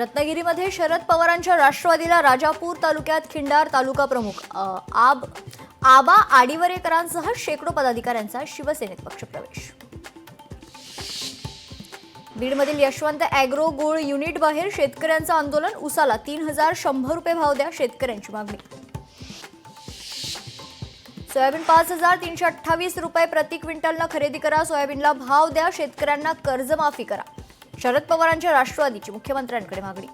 रत्नागिरीमध्ये शरद पवारांच्या राष्ट्रवादीला राजापूर तालुक्यात खिंडार तालुका प्रमुख आबा आडिवरेकरांसह शेकडो पदाधिकाऱ्यांचा शिवसेनेत पक्षप्रवेश। बीडमधील यशवंत ॲग्रो गोळ युनिट बाहेर शेतकऱ्यांचं आंदोलन। उसाला 3100 रुपये भाव द्या, शेतकऱ्यांची मागणी। सोयाबीन 5328 रुपये प्रति क्विंटलनं खरेदी करा, सोयाबीनला भाव द्या, शेतकऱ्यांना कर्जमाफी करा, शरद पवारांच्या राष्ट्रवादीची मुख्यमंत्र्यांकडे मागणी।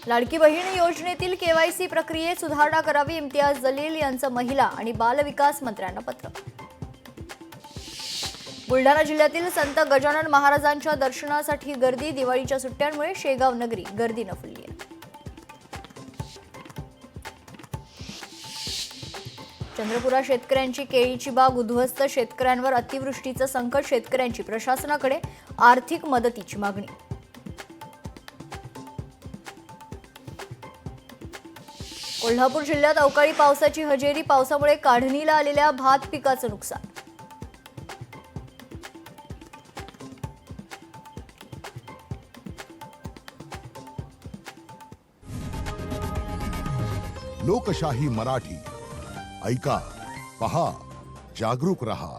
लाडकी बहीण योजनेतील केवायसी प्रक्रियेत सुधारणा करावी, इम्तियाज जलील यांचं महिला आणि बालविकास मंत्र्यांना पत्र। बुलढाणा जिल्ह्यातील संत गजानन महाराजांच्या दर्शनासाठी गर्दी। दिवाळीच्या सुट्ट्यांमुळे शेगाव नगरी गर्दीनं फुलली आहे। चंद्रपुरात शेतकऱ्यांची केळीची बाग उद्ध्वस्त, शेतकऱ्यांवर अतिवृष्टीचं संकट, शेतकऱ्यांची प्रशासनाकडे आर्थिक मदतीची मागणी। कोल्हापूर जिल्ह्यात अवकाळी पावसाची हजेरी, पावसामुळे काढणीला आलेल्या भात पिकाचं नुकसान। लोकशाही मराठी ऐका, पहा, जागरूक रहा।